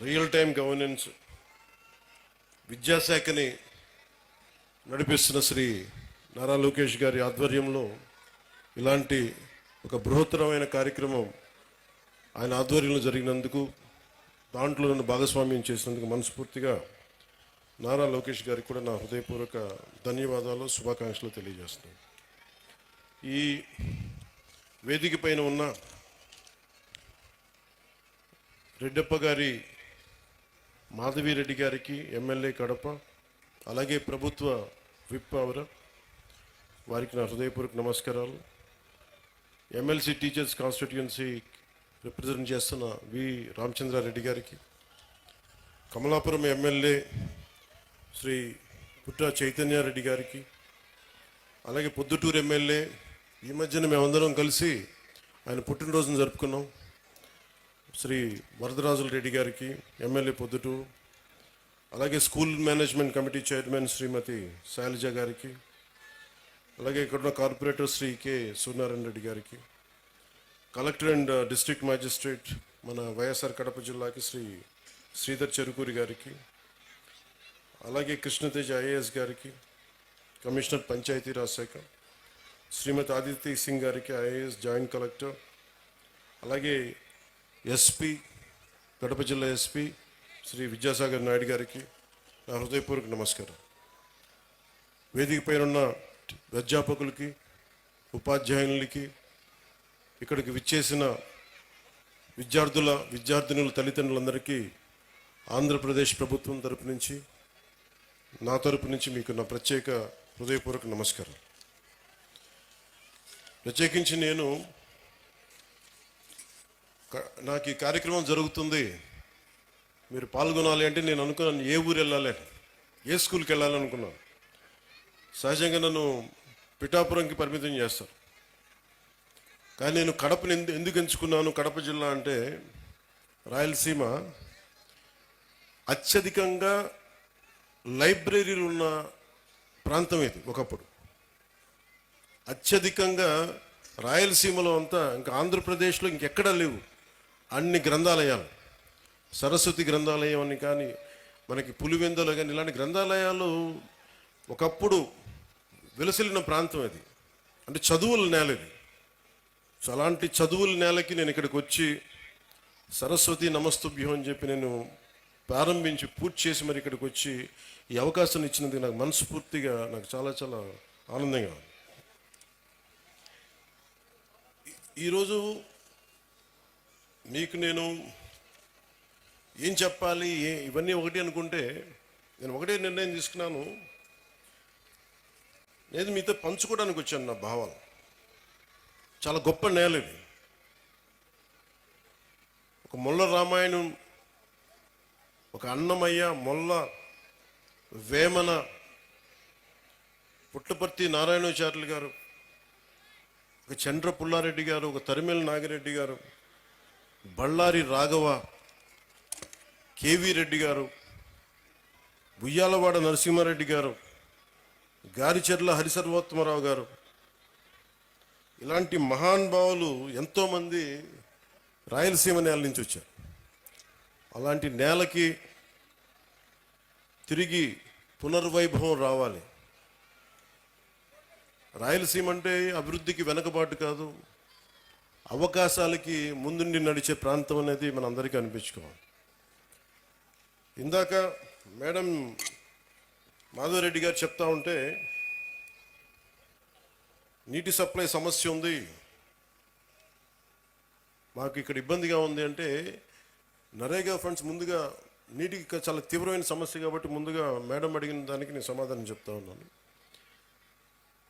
Real time governance విద్యాశాఖని నడిపిస్తున్న శ్రీ నారా లోకేష్ గారి ఆధ్వర్యంలో ఇలాంటి ఒక బృహత్తరమైన కార్యక్రమం ఆయన ఆధ్వర్యంలో జరిగినందుకు దాంట్లో నన్ను భాగస్వామ్యం చేసినందుకు మనస్ఫూర్తిగా నారా లోకేష్ గారికి కూడా నా హృదయపూర్వక ధన్యవాదాలు శుభాకాంక్షలు తెలియజేస్తున్నాను. ఈ వేదిక పైన ఉన్న రెడ్డప్ప గారి మాధవిరెడ్డి గారికి ఎమ్మెల్యే కడప, అలాగే ప్రభుత్వ విప్ వారికి నా హృదయపూర్వక నమస్కారాలు. ఎమ్మెల్సీ టీచర్స్ కాన్స్టిట్యుయెన్సీ రిప్రజెంట్ చేస్తున్న వి రామచంద్రారెడ్డి గారికి, కమలాపురం ఎమ్మెల్యే శ్రీ పుట్ట చైతన్యారెడ్డి గారికి, అలాగే పొద్దుటూరు ఎమ్మెల్యే ఈ మధ్యన మేమందరం కలిసి ఆయన పుట్టినరోజును జరుపుకున్నాం, శ్రీ వరదరాజుల రెడ్డి గారికి ఎమ్మెల్యే పొద్దుటూరు, అలాగే స్కూల్ మేనేజ్మెంట్ కమిటీ చైర్మన్ శ్రీమతి శైలజ గారికి, అలాగే ఇక్కడ కార్పొరేటర్ శ్రీ కె సూర్యనారాయణ రెడ్డి గారికి, కలెక్టర్ అండ్ డిస్ట్రిక్ట్ మ్యాజిస్ట్రేట్ మన వైఎస్ఆర్ కడప జిల్లాకి శ్రీ శ్రీధర్ చెరుకూరి గారికి, అలాగే కృష్ణతేజ ఐఏఎస్ గారికి, కమిషనర్ పంచాయతీరాజ్ శాఖ శ్రీమతి ఆదిత్య సింగ్ గారికి ఐఏఎస్ జాయింట్ కలెక్టర్, అలాగే ఎస్పీ కడప జిల్లా ఎస్పీ శ్రీ విద్యాసాగర్ నాయుడు గారికి నా హృదయపూర్వక నమస్కారం. వేదిక పైన ఉన్న అధ్యాపకులకి, ఉపాధ్యాయులకి, ఇక్కడికి విచ్చేసిన విద్యార్థినుల తల్లిదండ్రులందరికీ ఆంధ్రప్రదేశ్ ప్రభుత్వం తరపు నుంచి, నా తరపు నుంచి మీకు నా ప్రత్యేక హృదయపూర్వక నమస్కారం. ప్రత్యేకించి నాకు ఈ కార్యక్రమం జరుగుతుంది, మీరు పాల్గొనాలి అంటే నేను అనుకున్నాను ఏ ఊరు వెళ్ళాలి, ఏ స్కూల్కి వెళ్ళాలనుకున్నాను. సహజంగా నన్ను పిఠాపురంకి పరిమితం చేస్తారు, కానీ నేను కడపని ఎందుకు ఎంచుకున్నాను? కడప జిల్లా అంటే రాయలసీమ అత్యధికంగా లైబ్రరీలు ఉన్న ప్రాంతం ఇది. ఒకప్పుడు అత్యధికంగా రాయలసీమలో అంతా, ఇంకా ఆంధ్రప్రదేశ్లో ఇంకెక్కడా లేవు అన్ని గ్రంథాలయాలు. సరస్వతి గ్రంథాలయం అని కానీ, మనకి పులివెందులు కానీ, ఇలాంటి గ్రంథాలయాలు ఒకప్పుడు వెలసిల్లిన ప్రాంతం అది. అంటే చదువుల నేల ఇది. సో అలాంటి చదువుల నేలకి నేను ఇక్కడికి వచ్చి సరస్వతి నమస్తుభ్యం అని చెప్పి నేను ప్రారంభించి పూర్తి చేసి మరి ఇక్కడికి వచ్చి ఈ అవకాశాన్ని ఇచ్చినందుకు నాకు మనస్ఫూర్తిగా నాకు చాలా చాలా ఆనందంగా ఉంది. ఈరోజు మీకు నేను ఏం చెప్పాలి, ఇవన్నీ ఒకటి అనుకుంటే నేను ఒకటే నిర్ణయం తీసుకున్నాను. నేను మీతో పంచుకోవడానికి వచ్చాను నా భావాలు. చాలా గొప్ప నేల ఇది. ఒక మొల్ల రామాయణం, ఒక అన్నమయ్య, మొల్ల, వేమన, పుట్టపర్తి నారాయణాచార్యులు గారు, ఒక చంద్ర పుల్లారెడ్డి గారు, ఒక తరిమేల నాగిరెడ్డి గారు, బళ్ళారి రాఘవ, కేవీ రెడ్డి గారు, బుయ్యాలవాడ నరసింహారెడ్డి గారు, గారిచెర్ల హరిసర్వోత్తమరావు గారు, ఇలాంటి మహానుభావులు ఎంతోమంది రాయలసీమ నేల నుంచి వచ్చారు. అలాంటి నేలకి తిరిగి పునర్వైభవం రావాలి. రాయలసీమ అంటే అభివృద్ధికి వెనకబాటు కాదు, అవకాశాలకి ముందుండి నడిచే ప్రాంతం అనేది మన అందరికీ అనిపించుకోవాలి. ఇందాక మేడం మాధవరెడ్డి గారు చెప్తా ఉంటే నీటి సప్లై సమస్య ఉంది, మాకు ఇక్కడ ఇబ్బందిగా ఉంది అంటే, నరేగా ఫండ్స్ ముందుగా నీటికి చాలా తీవ్రమైన సమస్య కాబట్టి ముందుగా మేడం అడిగిన దానికి నేను సమాధానం చెప్తా ఉన్నాను.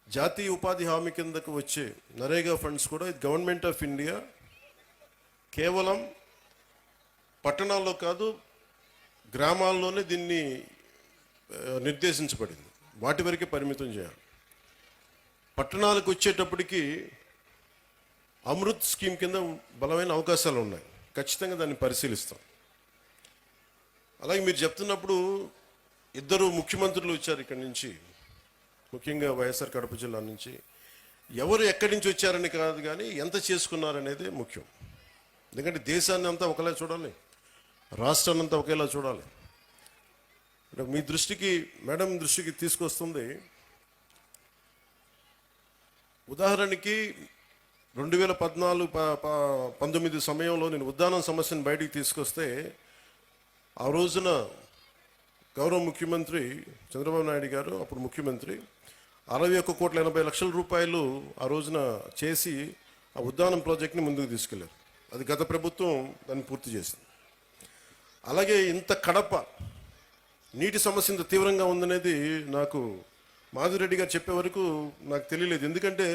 జాతీయ ఉపాధి హామీ కిందకు వచ్చే నరేగా ఫండ్స్ కూడా గవర్నమెంట్ ఆఫ్ ఇండియా కేవలం పట్టణాల్లో కాదు, గ్రామాల్లోనే దీన్ని నిర్దేశించబడింది. వాటి వరకే పరిమితం చేయాలి. పట్టణాలకు వచ్చేటప్పటికి అమృత్ స్కీమ్ కింద బలమైన అవకాశాలు ఉన్నాయి, ఖచ్చితంగా దాన్ని పరిశీలిస్తాం. అలాగే మీరు చెప్తున్నప్పుడు ఇద్దరు ముఖ్యమంత్రులు వచ్చారు ఇక్కడి నుంచి, ముఖ్యంగా వైఎస్ఆర్ కడప జిల్లా నుంచి. ఎవరు ఎక్కడి నుంచి వచ్చారని కాదు కానీ ఎంత చేసుకున్నారనేదే ముఖ్యం. ఎందుకంటే దేశాన్ని అంతా ఒకలా చూడాలి. రాష్ట్రాన్నంతా ఒకేలా చూడాలి. అంటే మీ దృష్టికి, మేడం దృష్టికి తీసుకొస్తుంది. ఉదాహరణకి 2014-19 సమయంలో నేను ఉద్దానం సమస్యను బయటికి తీసుకొస్తే ఆ రోజున గౌరవ ముఖ్యమంత్రి చంద్రబాబు నాయుడు గారు, అప్పుడు ముఖ్యమంత్రి, 61,80,00,000 రూపాయలు ఆ రోజున చేసి ఆ ఉద్దానం ప్రాజెక్ట్ని ముందుకు తీసుకెళ్లారు. అది గత ప్రభుత్వం దాన్ని పూర్తి చేసింది. అలాగే ఇంత కడప నీటి సమస్య ఇంత తీవ్రంగా ఉందనేది నాకు మాధురెడ్డి గారు చెప్పే వరకు నాకు తెలియలేదు. ఎందుకంటే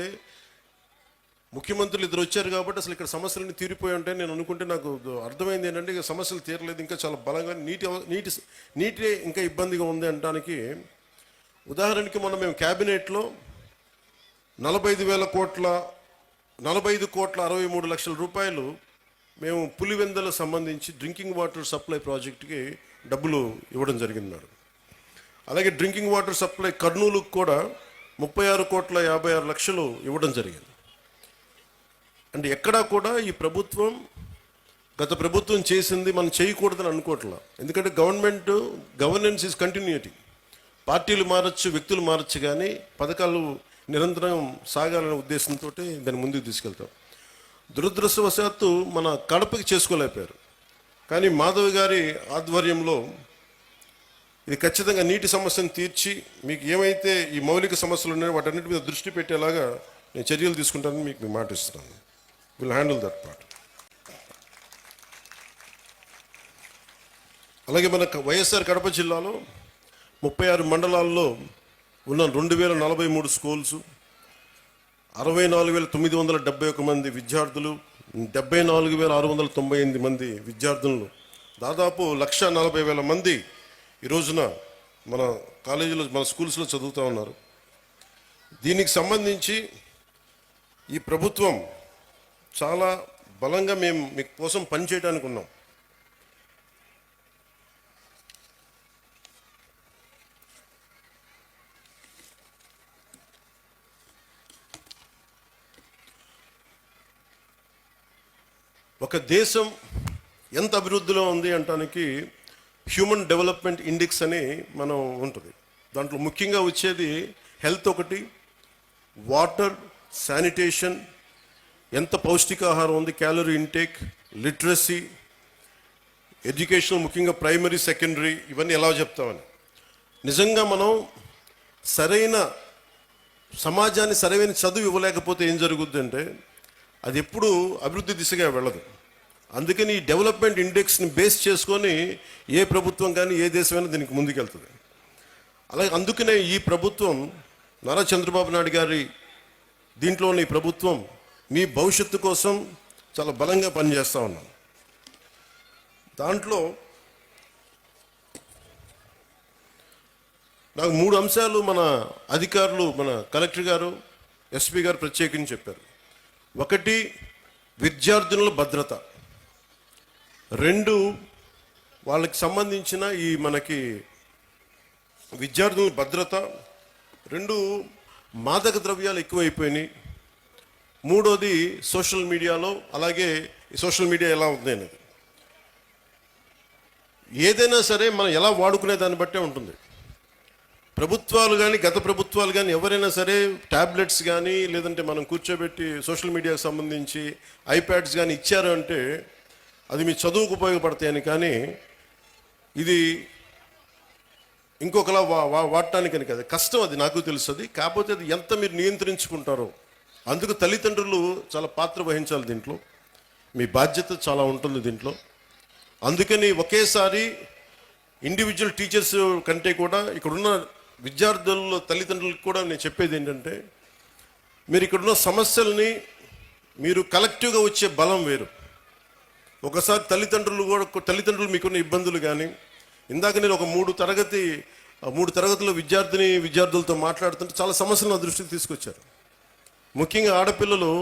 ముఖ్యమంత్రులు ఇద్దరు వచ్చారు కాబట్టి అసలు ఇక్కడ సమస్యలన్నీ తీరిపోయి ఉంటాయి నేను అనుకుంటే, నాకు అర్థమైంది ఏంటంటే ఇక సమస్యలు తీరలేదు, ఇంకా చాలా బలంగా నీటి ఇంకా ఇబ్బందిగా ఉంది అనడానికి. ఉదాహరణకి మొన్న మేము క్యాబినెట్లో 45,63,00,000 రూపాయలు మేము పులివెందల సంబంధించి డ్రింకింగ్ వాటర్ సప్లై ప్రాజెక్టుకి డబ్బులు ఇవ్వడం జరిగింది మేడం. అలాగే డ్రింకింగ్ వాటర్ సప్లై కర్నూలుకు కూడా 36,56,00,000 ఇవ్వడం జరిగింది. అంటే ఎక్కడా కూడా ఈ ప్రభుత్వం, గత ప్రభుత్వం చేసింది మనం చేయకూడదని అనుకోవట్లా. ఎందుకంటే గవర్నెన్స్ ఈజ్ కంటిన్యూటీ. పార్టీలు మారచ్చు, వ్యక్తులు మారచ్చు, కానీ పథకాలు నిరంతరం సాగాలనే ఉద్దేశంతో దాన్ని ముందుకు తీసుకెళ్తాం. దురదృష్టవశాత్తు మన కడపకి చేసుకోలేకపోయారు. కానీ మాధవ్ గారి ఆధ్వర్యంలో ఇది ఖచ్చితంగా నీటి సమస్యను తీర్చి మీకు ఏమైతే ఈ మౌలిక సమస్యలు ఉన్నాయో వాటన్నిటి మీద దృష్టి పెట్టేలాగా నేను చర్యలు తీసుకుంటానని మీకు మాట ఇస్తున్నాను. Will handle that part. అలాగే మన వైఎస్ఆర్ కడప జిల్లాలో 36 మండలాల్లో ఉన్న 2,043 స్కూల్స్, 64,971 మంది విద్యార్థులు, 74,698 మంది విద్యార్థులు, దాదాపు 1,40,000 మంది ఈ రోజున మన కాలేజీలో, మన స్కూల్స్లో చదువుతూ ఉన్నారు. దీనికి సంబంధించి ఈ ప్రభుత్వం చాలా బలంగా మేము మీ కోసం పనిచేయడానికి ఉన్నాం. ఒక దేశం ఎంత అభివృద్ధిలో ఉంది అంటానికి హ్యూమన్ డెవలప్మెంట్ ఇండెక్స్ అని మనం ఉంటుంది. దాంట్లో ముఖ్యంగా వచ్చేది హెల్త్ ఒకటి, వాటర్, శానిటేషన్, ఎంత పౌష్టికాహారం ఉంది, క్యాలరీ ఇంటేక్, లిటరసీ, ఎడ్యుకేషన్, ముఖ్యంగా ప్రైమరీ, సెకండరీ, ఇవన్నీ ఎలా చెప్తామని. నిజంగా మనం సరైన సమాజాన్ని సరైన చదువు ఇవ్వలేకపోతే ఏం జరుగుద్ది అంటే అది ఎప్పుడు అభివృద్ధి దిశగా వెళ్ళదు. అందుకని ఈ డెవలప్మెంట్ ఇండెక్స్ని బేస్ చేసుకొని ఏ ప్రభుత్వం కానీ ఏ దేశమైనా దీనికి ముందుకెళ్తుంది. అలాగే అందుకనే ఈ ప్రభుత్వం, నారా చంద్రబాబు నాయుడు గారి దీంట్లోని ఈ ప్రభుత్వం మీ భవిష్యత్తు కోసం చాలా బలంగా పనిచేస్తూ ఉన్నాం. దాంట్లో నాకు 3 అంశాలు మన అధికారులు, మన కలెక్టర్ గారు, ఎస్పీ గారు ప్రత్యేకించి చెప్పారు. 1, విద్యార్థుల భద్రత. 2, వాళ్ళకి సంబంధించిన ఈ మనకి విద్యార్థుల భద్రత. 2, మాదక ద్రవ్యాలు ఎక్కువైపోయినాయి. 3, సోషల్ మీడియాలో, అలాగే ఈ సోషల్ మీడియా ఎలా ఉంది అనేది. ఏదైనా సరే మనం ఎలా వాడుకునే దాన్ని బట్టే ఉంటుంది. ప్రభుత్వాలు కానీ, గత ప్రభుత్వాలు కానీ, ఎవరైనా సరే ట్యాబ్లెట్స్ కానీ, లేదంటే మనం కూర్చోబెట్టి సోషల్ మీడియాకి సంబంధించి ఐప్యాడ్స్ కానీ ఇచ్చారు అంటే అది మీ చదువుకు ఉపయోగపడతాయని, కానీ ఇది ఇంకొకలా వాడటానికని కదా. కష్టం, అది నాకు తెలుస్తుంది. కాకపోతే అది ఎంత మీరు నియంత్రించుకుంటారో, అందుకు తల్లిదండ్రులు చాలా పాత్ర వహించాలి దీంట్లో. మీ బాధ్యత చాలా ఉంటుంది దీంట్లో. అందుకని ఒకేసారి ఇండివిజువల్ టీచర్స్ కంటే కూడా ఇక్కడున్న విద్యార్థుల తల్లిదండ్రులకు కూడా నేను చెప్పేది ఏంటంటే, మీరు ఇక్కడున్న సమస్యల్ని మీరు కలెక్టివ్గా వచ్చే బలం వేరు. ఒకసారి తల్లిదండ్రులు మీకున్న ఇబ్బందులు కానీ, ఇందాక నేను ఒక 3 తరగతుల విద్యార్థులతో మాట్లాడుతుంటే చాలా సమస్యలు నా దృష్టికి తీసుకొచ్చారు. ముఖ్యంగా ఆడపిల్లలు,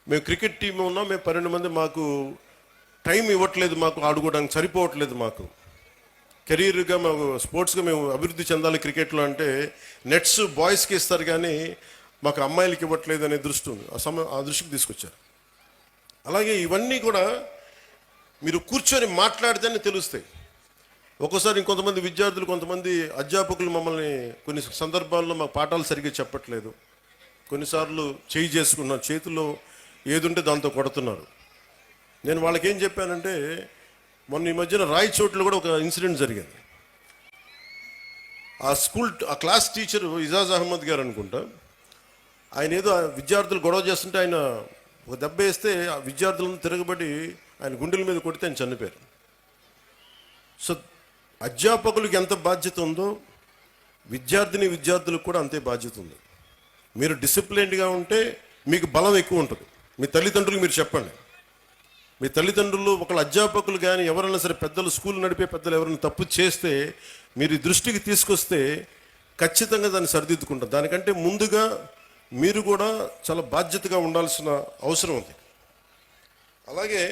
మేము క్రికెట్ టీం ఉన్నాం, మేము 12 మంది, మాకు టైం ఇవ్వట్లేదు, మాకు ఆడుకోవడానికి సరిపోవట్లేదు, మాకు కెరీర్గా, మాకు స్పోర్ట్స్గా మేము అభివృద్ధి చెందాలి క్రికెట్లో అంటే నెట్స్ బాయ్స్కి ఇస్తారు కానీ మాకు అమ్మాయిలకి ఇవ్వట్లేదు అనే దృష్టి ఉంది. ఆ దృష్టికి తీసుకొచ్చారు. అలాగే ఇవన్నీ కూడా మీరు కూర్చొని మాట్లాడితేనే తెలుస్తాయి. ఒక్కోసారి ఇంకొంతమంది విద్యార్థులు, కొంతమంది అధ్యాపకులు మమ్మల్ని కొన్ని సందర్భాల్లో మాకు పాఠాలు సరిగ్గా చెప్పట్లేదు, కొన్నిసార్లు చేయి చేసుకున్నారు, చేతిలో ఏది ఉంటే దాంతో కొడుతున్నారు. నేను వాళ్ళకి ఏం చెప్పానంటే, మొన్న ఈ మధ్యన రాయచోట్లో కూడా ఒక ఇన్సిడెంట్ జరిగింది. ఆ క్లాస్ టీచరు ఇజాజ్ అహ్మద్ గారు అనుకుంటా, ఆయన ఏదో విద్యార్థులు గొడవ చేస్తుంటే ఆయన ఒక దెబ్బ వేస్తే ఆ విద్యార్థులను తిరగబడి ఆయన గుండెల మీద కొడితే ఆయన చనిపోయారు. సో అధ్యాపకులకు ఎంత బాధ్యత ఉందో విద్యార్థులకు కూడా అంతే బాధ్యత ఉంది. మీరు డిసిప్లైన్డ్గా ఉంటే మీకు బలం ఎక్కువ ఉంటుంది. మీ తల్లిదండ్రులు మీరు చెప్పండి. మీ తల్లిదండ్రులు, ఒకళ్ళ అధ్యాపకులు కానీ ఎవరైనా సరే, పెద్దలు, స్కూల్ నడిపే పెద్దలు ఎవరైనా తప్పు చేస్తే మీరు దృష్టికి తీసుకొస్తే ఖచ్చితంగా దాన్ని సరిదిద్దుకుంటారు. దానికంటే ముందుగా మీరు కూడా చాలా బాధ్యతగా ఉండాల్సిన అవసరం ఉంది. అలాగే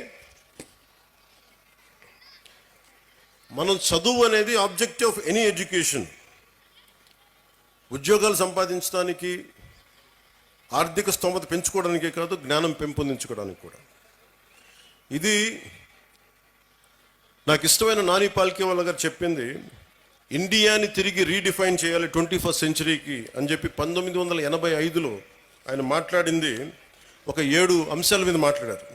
మనం చదువు అనేది ఆబ్జెక్టివ్ ఆఫ్ ఎనీ ఎడ్యుకేషన్. ఉద్యోగాలు సంపాదించడానికి, ఆర్థిక స్తోమత పెంచుకోవడానికే కాదు, జ్ఞానం పెంపొందించుకోవడానికి కూడా. ఇది నాకు ఇష్టమైన నాని పాల్కేవాలా గారు చెప్పింది. ఇండియాని తిరిగి రీడిఫైన్ చేయాలి 21st సెంచరీకి అని చెప్పి 1985లో ఆయన మాట్లాడింది. ఒక 7 అంశాల మీద మాట్లాడారు.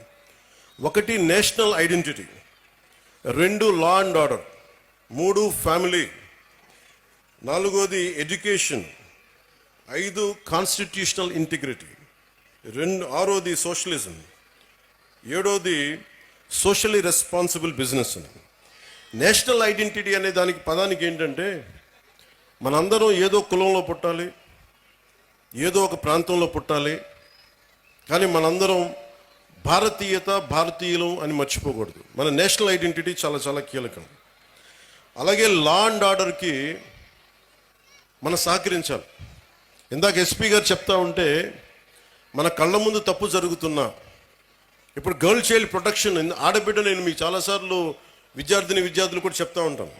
1 national identity, 2 law and order, 3 family, 4 education, 5 constitutional integrity, 6 socialism, 7 socially responsible business. National identity అనే దానికి పదానికి ఏంటంటే, మనందరం ఏదో కులంలో పుట్టాలి, ఏదో ఒక ప్రాంతంలో పుట్టాలి, కానీ మనందరం భారతీయులం అని మర్చిపోకూడదు. మన నేషనల్ ఐడెంటిటీ చాలా చాలా కీలకం. అలాగే లా అండ్ ఆర్డర్కి మనం సహకరించాలి. ఇందాక ఎస్పీ గారు చెప్తా ఉంటే, మన కళ్ళ ముందు తప్పు జరుగుతున్నా, ఇప్పుడు గర్ల్ చైల్డ్ ప్రొటెక్షన్, ఆడబిడ్డ, నేను మీకు చాలాసార్లు విద్యార్థులు కూడా చెప్తా ఉంటాను.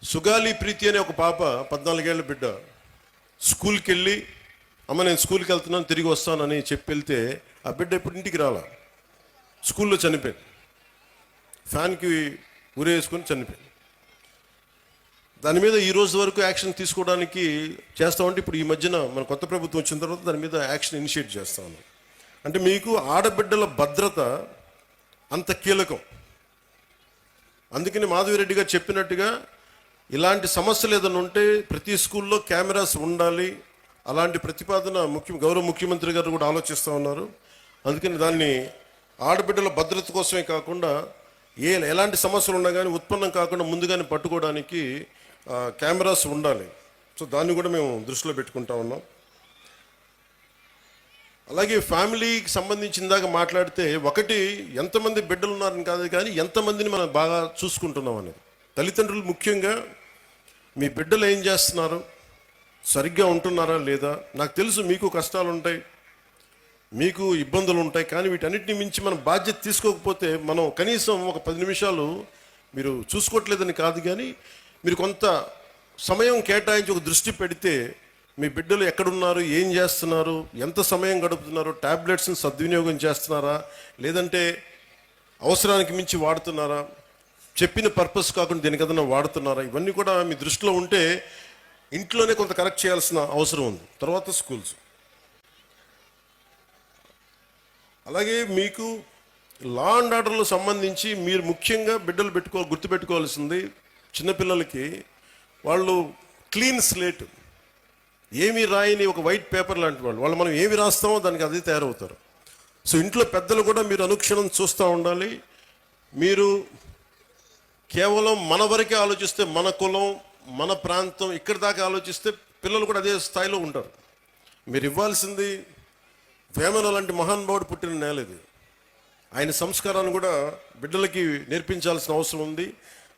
సుగాలి ప్రీతి అనే ఒక పాప, 14 ఏళ్ల బిడ్డ, స్కూల్కి వెళ్ళి, అమ్మ నేను స్కూల్కి వెళ్తున్నాను, తిరిగి వస్తానని చెప్పి వెళ్తే ఆ బిడ్డ ఇప్పుడు ఇంటికి రాలా, స్కూల్లో చనిపోయింది. ఫ్యాన్కి ఉరేసుకొని చనిపోయింది. దాని మీద ఈ రోజు వరకు యాక్షన్ తీసుకోవడానికి చేస్తామంటే, ఇప్పుడు ఈ మధ్యన మన కొత్త ప్రభుత్వం వచ్చిన తర్వాత దాని మీద యాక్షన్ ఇనిషియేట్ చేస్తా ఉన్నాం. అంటే మీకు ఆడబిడ్డల భద్రత అంత కీలకం. అందుకని మాధవిరెడ్డి గారు చెప్పినట్టుగా ఇలాంటి సమస్యలు ఏదైనా ఉంటే ప్రతి స్కూల్లో కెమెరాస్ ఉండాలి. అలాంటి ప్రతిపాదన గౌరవ ముఖ్యమంత్రి గారు కూడా ఆలోచిస్తూ ఉన్నారు. అందుకని దాన్ని ఆడబిడ్డల భద్రత కోసమే కాకుండా ఎలాంటి సమస్యలు ఉన్నా కానీ ఉత్పన్నం కాకుండా ముందుగానే పట్టుకోవడానికి కెమెరాస్ ఉండాలి. సో దాన్ని కూడా మేము దృష్టిలో పెట్టుకుంటా ఉన్నాం. అలాగే ఫ్యామిలీకి సంబంధించిందాక మాట్లాడితే, ఒకటి ఎంతమంది బిడ్డలు ఉన్నారని కాదు, కానీ ఎంతమందిని మనం బాగా చూసుకుంటున్నాం అనేది. తల్లిదండ్రులు ముఖ్యంగా మీ బిడ్డలు ఏం చేస్తున్నారు, సరిగ్గా ఉంటున్నారా లేదా. నాకు తెలుసు మీకు కష్టాలు ఉంటాయి, మీకు ఇబ్బందులు ఉంటాయి, కానీ వీటన్నిటిని మించి మనం బాధ్యత తీసుకోకపోతే, మనం కనీసం ఒక 10 నిమిషాలు మీరు చూసుకోవట్లేదని కాదు, కానీ మీరు కొంత సమయం కేటాయించి ఒక దృష్టి పెడితే, మీ బిడ్డలు ఎక్కడున్నారు, ఏం చేస్తున్నారు, ఎంత సమయం గడుపుతున్నారు, ట్యాబ్లెట్స్ని సద్వినియోగం చేస్తున్నారా, లేదంటే అవసరానికి మించి వాడుతున్నారా, చెప్పిన పర్పస్ కాకుండా దేనికదన్నా వాడుతున్నారా, ఇవన్నీ కూడా మీ దృష్టిలో ఉంటే ఇంట్లోనే కొంత కరెక్ట్ చేయాల్సిన అవసరం ఉంది. తర్వాత స్కూల్స్. అలాగే మీకు లా అండ్ ఆర్డర్లో సంబంధించి మీరు ముఖ్యంగా బిడ్డలు గుర్తుపెట్టుకోవాల్సింది, చిన్నపిల్లలకి వాళ్ళు క్లీన్ స్లేట్, ఏమీ రాయని ఒక వైట్ పేపర్ లాంటి వాళ్ళు మనం ఏమి రాస్తామో దానికి అదే తయారవుతారు. సో ఇంట్లో పెద్దలు కూడా మీరు అనుక్షణం చూస్తూ ఉండాలి. మీరు కేవలం మన వరకే ఆలోచిస్తే, మన కులం, మన ప్రాంతం, ఇక్కడి దాకా ఆలోచిస్తే పిల్లలు కూడా అదే స్థాయిలో ఉంటారు. మీరు ఇవ్వాల్సింది వేమన లాంటి మహానుభావుడు పుట్టిన నేల ఇది. ఆయన సంస్కారాన్ని కూడా బిడ్డలకి నేర్పించాల్సిన అవసరం ఉంది.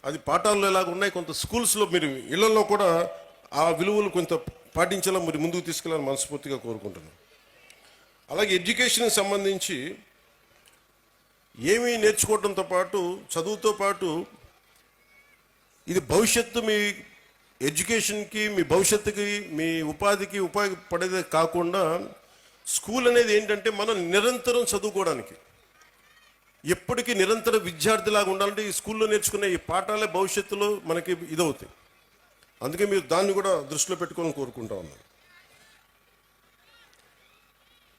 అది పాఠాల్లో ఎలాగ ఉన్నాయి, కొంత స్కూల్స్లో మీరు ఇళ్లలో కూడా ఆ విలువలు కొంత పాటించేలా మీరు ముందుకు తీసుకెళ్ళాలని మనస్ఫూర్తిగా కోరుకుంటున్నాను. అలాగే ఎడ్యుకేషన్కి సంబంధించి ఏమీ నేర్చుకోవడంతో పాటు, చదువుతో పాటు, ఇది భవిష్యత్తు, మీ ఎడ్యుకేషన్కి, మీ భవిష్యత్తుకి, మీ ఉపాధికి ఉపయోగపడేదే కాకుండా, స్కూల్ అనేది ఏంటంటే మనం నిరంతరం చదువుకోవడానికి. 24 ఎప్పటికీ నిరంతర విద్యార్థిలాగా ఉండాలంటే ఈ స్కూల్లో నేర్చుకునే ఈ పాఠాలే భవిష్యత్తులో మనకి ఇదవుతాయి. అందుకే మీరు దాన్ని కూడా దృష్టిలో పెట్టుకొని కోరుకుంటా ఉన్నాను.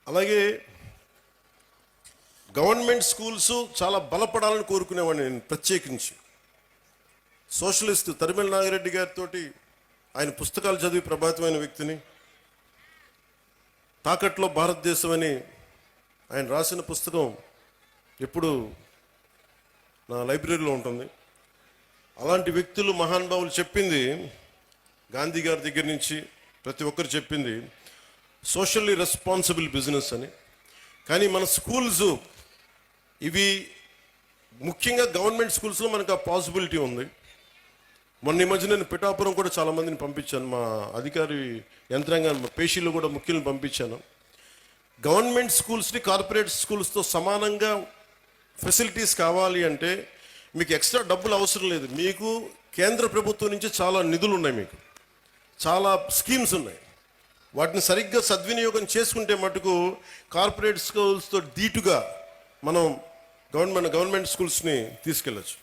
అలాగే గవర్నమెంట్ స్కూల్స్ చాలా బలపడాలని కోరుకునేవాడిని నేను ప్రత్యేకించి. సోషలిస్ట్ తరిమెల నాగిరెడ్డి గారితో ఆయన పుస్తకాలు చదివి ప్రభావితమైన వ్యక్తిని. తాకట్లో భారతదేశం అని ఆయన రాసిన పుస్తకం ఎప్పుడు నా లైబ్రరీలో ఉంటుంది. అలాంటి వ్యక్తులు మహానుభావులు చెప్పింది, గాంధీ గారి దగ్గర నుంచి ప్రతి ఒక్కరు చెప్పింది సోషల్లీ రెస్పాన్సిబుల్ బిజినెస్ అని. కానీ మన స్కూల్స్ ఇవి ముఖ్యంగా గవర్నమెంట్ స్కూల్స్లో మనకు ఆ పాసిబిలిటీ ఉంది. మొన్న ఈ మధ్య నేను పిఠాపురం కూడా చాలామందిని పంపించాను, మా అధికారి యంత్రాంగాన్ని, పేషీలు కూడా ముఖ్యులను పంపించాను. గవర్నమెంట్ స్కూల్స్ని కార్పొరేట్ స్కూల్స్తో సమానంగా ఫెసిలిటీస్ కావాలి అంటే మీకు ఎక్స్ట్రా డబ్బులు అవసరం లేదు. మీకు కేంద్ర ప్రభుత్వం నుంచి చాలా నిధులు ఉన్నాయి, మీకు చాలా స్కీమ్స్ ఉన్నాయి. వాటిని సరిగ్గా సద్వినియోగం చేసుకుంటే మటుకు కార్పొరేట్ స్కూల్స్తో ధీటుగా మనం గవర్నమెంట్ స్కూల్స్ని తీసుకెళ్ళచ్చు.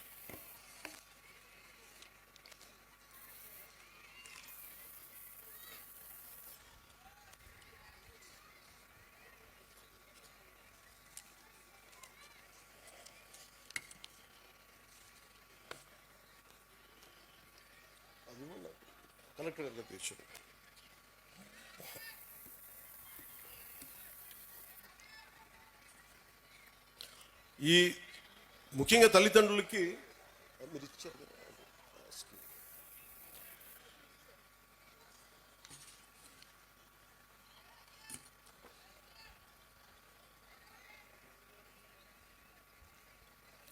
కలెక్టర్ గారు తెచ్చారు. ఈ ముఖ్యంగా తల్లిదండ్రులకి మీరు ఇచ్చారు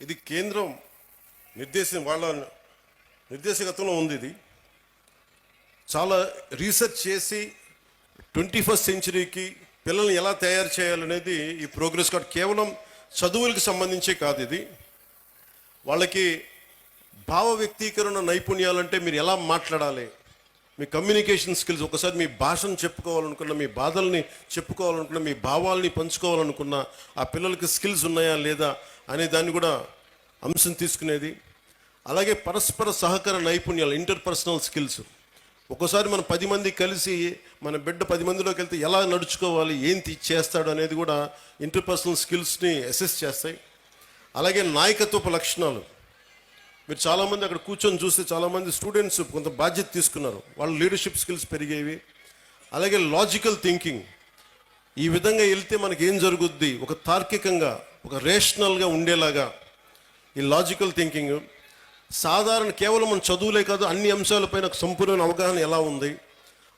ఇది కేంద్రం వాళ్ళ నిర్దేశకత్వంలో ఉంది. ఇది చాలా రీసెర్చ్ చేసి 21st సెంచరీకి పిల్లల్ని ఎలా తయారు చేయాలనేది ఈ ప్రోగ్రెస్ కార్డ్ కేవలం చదువులకు సంబంధించే కాదు. ఇది వాళ్ళకి భావ వ్యక్తీకరణ నైపుణ్యాలంటే మీరు ఎలా మాట్లాడాలి, మీ కమ్యూనికేషన్ స్కిల్స్, ఒకసారి మీ భాషను చెప్పుకోవాలనుకున్న, మీ బాధల్ని చెప్పుకోవాలనుకున్న, మీ భావాల్ని పంచుకోవాలనుకున్న ఆ పిల్లలకి స్కిల్స్ ఉన్నాయా లేదా అనే దాన్ని కూడా అంశం తీసుకునేది. అలాగే పరస్పర సహకార నైపుణ్యాలు, ఇంటర్పర్సనల్ స్కిల్స్. ఒక్కోసారి మనం 10 మంది కలిసి మన బిడ్డ 10 మందిలోకి వెళ్తే ఎలా నడుచుకోవాలి, ఏం చేస్తాడు అనేది కూడా ఇంటర్పర్సనల్ స్కిల్స్ని అసెస్ చేస్తాయి. అలాగే నాయకత్వపు లక్షణాలు. మీరు చాలామంది అక్కడ కూర్చొని చూస్తే చాలామంది స్టూడెంట్స్ కొంత బాధ్యత తీసుకున్నారు, వాళ్ళ లీడర్షిప్ స్కిల్స్ పెరిగేవి. అలాగే లాజికల్ థింకింగ్. ఈ విధంగా వెళ్తే మనకి ఏం జరుగుద్ది, ఒక తార్కికంగా, ఒక రేషనల్గా ఉండేలాగా ఈ లాజికల్ థింకింగ్. సాధారణ కేవలం మన చదువులే కాదు, అన్ని అంశాలపైన సంపూర్ణ అవగాహన ఎలా ఉంది.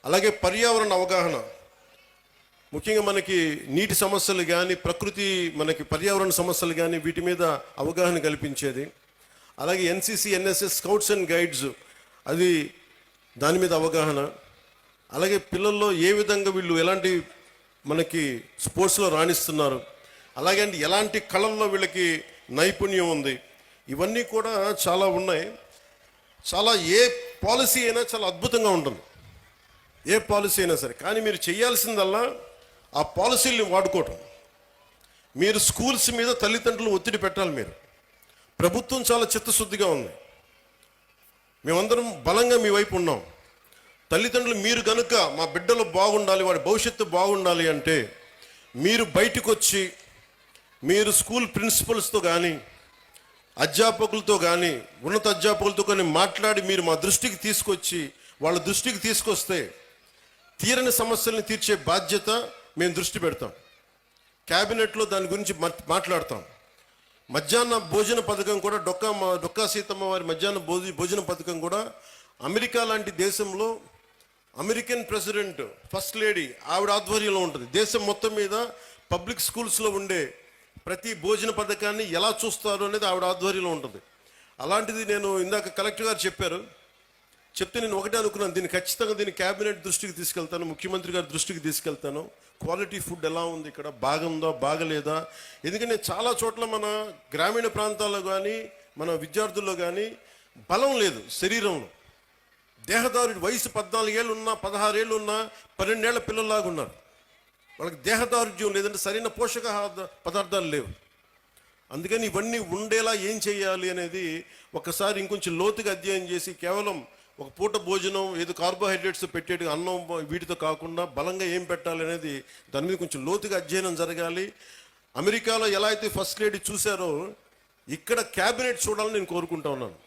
అలాగే పర్యావరణ అవగాహన. ముఖ్యంగా మనకి నీటి సమస్యలు కానీ, ప్రకృతి మనకి పర్యావరణ సమస్యలు కానీ, వీటి మీద అవగాహన కల్పించేది. అలాగే NCC, NSS, scouts and guides, అది దాని మీద అవగాహన. అలాగే పిల్లల్లో ఏ విధంగా వీళ్ళు ఎలాంటి మనకి స్పోర్ట్స్లో రాణిస్తున్నారు, అలాగే ఎలాంటి కళల్లో వీళ్ళకి నైపుణ్యం ఉంది, ఇవన్నీ కూడా చాలా ఉన్నాయి. చాలా ఏ పాలసీ అయినా చాలా అద్భుతంగా ఉంటుంది, ఏ పాలసీ అయినా సరే. కానీ మీరు చేయాల్సిందల్లా ఆ పాలసీల్ని వాడుకోవటం. మీరు స్కూల్స్ మీద తల్లిదండ్రులు ఒత్తిడి పెట్టాలి. మీరు ప్రభుత్వం చాలా చిత్తశుద్ధిగా ఉంది, మేమందరం బలంగా మీ వైపు ఉన్నాం. తల్లిదండ్రులు మీరు కనుక మా బిడ్డలు బాగుండాలి, వాడి భవిష్యత్తు బాగుండాలి అంటే మీరు బయటకు వచ్చి మీరు స్కూల్ ప్రిన్సిపల్స్తో కానీ, అధ్యాపకులతో కానీ, ఉన్నత అధ్యాపకులతో కానీ మాట్లాడి మీరు మా దృష్టికి తీసుకొచ్చి, వాళ్ళ దృష్టికి తీసుకొస్తే తీరని సమస్యల్ని తీర్చే బాధ్యత మేము దృష్టి పెడతాం. క్యాబినెట్లో దాని గురించి మాట్లాడతాం. మధ్యాహ్న భోజన పథకం కూడా డొక్కా సీతమ్మ వారి మధ్యాహ్న భోజన పథకం కూడా అమెరికా లాంటి దేశంలో అమెరికన్ ప్రెసిడెంట్ ఫస్ట్ లేడీ ఆవిడ ఆధ్వర్యంలో ఉంటుంది. దేశం మొత్తం మీద పబ్లిక్ స్కూల్స్లో ఉండే ప్రతి భోజన పథకాన్ని ఎలా చూస్తారు అనేది ఆవిడ ఆధ్వర్యంలో ఉంటుంది. అలాంటిది నేను ఇందాక కలెక్టర్ గారు చెప్తే నేను ఒకటే అనుకున్నాను, ఖచ్చితంగా దీన్ని క్యాబినెట్ దృష్టికి తీసుకెళ్తాను, ముఖ్యమంత్రి గారి దృష్టికి తీసుకెళ్తాను. క్వాలిటీ ఫుడ్ ఎలా ఉంది, ఇక్కడ బాగుందా బాగలేదా. ఎందుకంటే చాలా చోట్ల మన గ్రామీణ ప్రాంతాల్లో కానీ, మన విద్యార్థుల్లో కానీ బలం లేదు శరీరంలో. దేహదారుడి వయసు 14 ఏళ్ళు ఉన్నా, 16 ఏళ్ళు ఉన్నా, 12 ఏళ్ల పిల్లల్లాగా ఉన్నారు. వాళ్ళకి దేహదారుఢ్యం లేదంటే సరైన పోషక పదార్థాలు లేవు. అందుకని ఇవన్నీ ఉండేలా ఏం చేయాలి అనేది ఒకసారి ఇంకొంచెం లోతుగా అధ్యయనం చేసి కేవలం ఒక పూట భోజనం ఏదో కార్బోహైడ్రేట్స్ పెట్టేటి అన్నం వీటితో కాకుండా బలంగా ఏం పెట్టాలి అనేది దాని మీద కొంచెం లోతుగా అధ్యయనం జరగాలి. అమెరికాలో ఎలా అయితే ఫస్ట్ లేడీ చూశారో ఇక్కడ క్యాబినెట్ చూడాలని నేను కోరుకుంటా ఉన్నాను.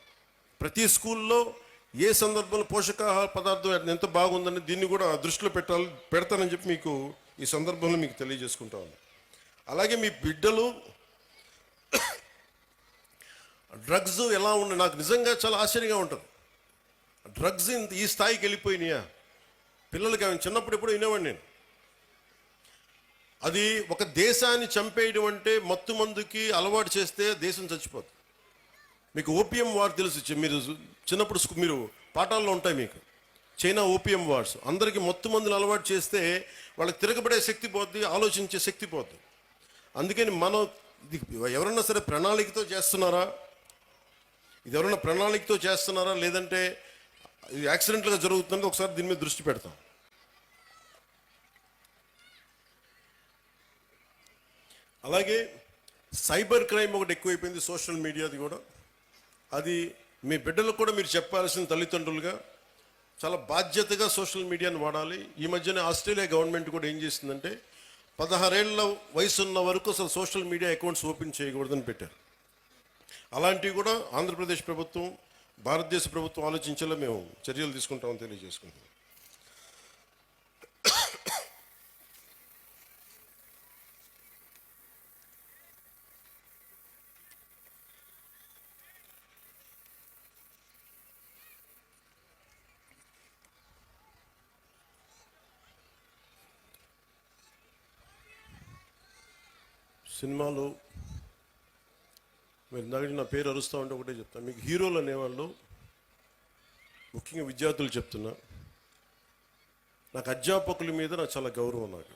ప్రతి స్కూల్లో ఏ సందర్భంలో పోషకాహార పదార్థం ఎంత బాగుందని దీన్ని కూడా దృష్టిలో పెడతానని చెప్పి మీకు ఈ సందర్భంలో మీకు తెలియజేసుకుంటా ఉన్నాను. అలాగే మీ బిడ్డలు డ్రగ్స్ ఎలా ఉన్నాయి, నాకు నిజంగా చాలా ఆశ్చర్యంగా ఉంటుంది. డ్రగ్స్ ఈ స్థాయికి వెళ్ళిపోయినాయా పిల్లలకి? అవి చిన్నప్పుడు ఎప్పుడు వినేవాడిని నేను. అది ఒక దేశాన్ని చంపేయడం అంటే మత్తు మందుకి అలవాటు చేస్తే దేశం చచ్చిపోతుంది. మీకు ఓపియం వార్ తెలుసు, మీరు చిన్నప్పుడు మీరు పాఠాల్లో ఉంటాయి మీకు. చైనా ఓపియం వార్స్ అందరికీ మత్తు మందులు అలవాటు చేస్తే వాళ్ళకి తిరగబడే శక్తి పోద్ది, ఆలోచించే శక్తి పోద్ది. అందుకని మనం ఎవరన్నా సరే ప్రణాళికతో చేస్తున్నారా, ఇది ఎవరైనా ప్రణాళికతో చేస్తున్నారా లేదంటే ఇది యాక్సిడెంట్గా జరుగుతుందో ఒకసారి దీని మీద దృష్టి పెడతాం. అలాగే సైబర్ క్రైమ్ ఒకటి ఎక్కువైపోయింది, సోషల్ మీడియాది కూడా. అది మీ బిడ్డలకు కూడా మీరు చెప్పాల్సిన తల్లిదండ్రులుగా చాలా బాధ్యతగా సోషల్ మీడియాని వాడాలి. ఈ మధ్యనే ఆస్ట్రేలియా గవర్నమెంట్ కూడా ఏం చేసిందంటే 16 ఏళ్ల వయసు ఉన్న వరకు అసలు సోషల్ మీడియా అకౌంట్స్ ఓపెన్ చేయకూడదని పెట్టారు. అలాంటివి కూడా ఆంధ్రప్రదేశ్ ప్రభుత్వం, భారతదేశ ప్రభుత్వం ఆలోచించేలా మేము చర్యలు తీసుకుంటామని తెలియజేసుకుంటాం. సినిమాలు మీరు ఇందాక నా పేరు అరుస్తూ ఉంటే ఒకటే చెప్తాను మీకు. హీరోలు అనేవాళ్ళు ముఖ్యంగా విద్యార్థులు చెప్తున్నా, నాకు అధ్యాపకుల మీద నాకు చాలా గౌరవం. నాకు